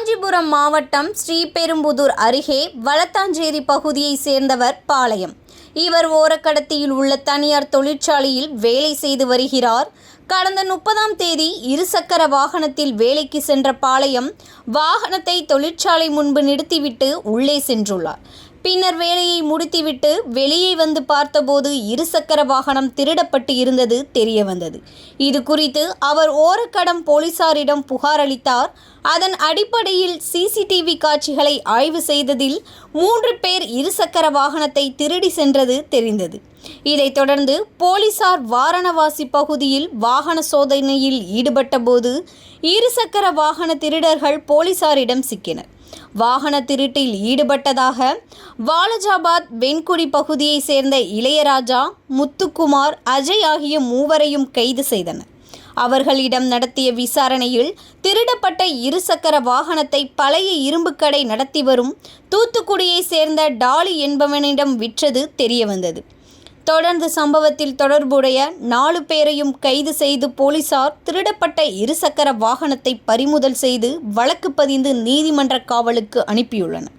காஞ்சிபுரம் மாவட்டம் ஸ்ரீபெரும்புதூர் அருகே வளத்தாஞ்சேரி பகுதியைச் சேர்ந்தவர் பாளையம். இவர் ஓரக்கடத்தியில் உள்ள தனியார் தொழிற்சாலையில் வேலை செய்து வருகிறார். கடந்த 30ஆம் தேதி இருசக்கர வாகனத்தில் வேலைக்கு சென்ற பாளையம் வாகனத்தை தொழிற்சாலை முன்பு நிறுத்திவிட்டு உள்ளே சென்றுள்ளார். பின்னர் வேலையை முடித்துவிட்டு வெளியே வந்து பார்த்தபோது இருசக்கர வாகனம் திருடப்பட்டு இருந்தது தெரிய வந்தது. இது குறித்து அவர் ஓரக்கடம் போலீசாரிடம் புகார் அளித்தார். அதன் அடிப்படையில் சிசிடிவி காட்சிகளை ஆய்வு செய்ததில் 3 பேர் இருசக்கர வாகனத்தை திருடி சென்றது தெரிந்தது. இதைத் தொடர்ந்து போலீசார் வாரணவாசி பகுதியில் வாகன சோதனையில் ஈடுபட்ட போது இருசக்கர வாகன திருடர்கள் போலீசாரிடம் சிக்கினர். வாகன திருட்டில் ஈடுபட்டதாக வாலஜாபாத் வெண்குடி பகுதியைச் சேர்ந்த இளையராஜா, முத்துக்குமார், அஜய் ஆகிய 3வரையும் கைது செய்தனர். அவர்களிடம் நடத்திய விசாரணையில் திருடப்பட்ட இருசக்கர வாகனத்தை பழைய இரும்பு கடை நடத்தி வரும் தூத்துக்குடியைச் சேர்ந்த டாலி என்பவனிடம் விற்றது தெரியவந்தது. தொடர்ந்து சம்பவத்தில் தொடர்புடைய 4 பேரையும் கைது செய்து போலீசார் திருடப்பட்ட இருசக்கர வாகனத்தை பறிமுதல் செய்து வழக்கு பதிந்து நீதிமன்ற காவலுக்கு அனுப்பியுள்ளனர்.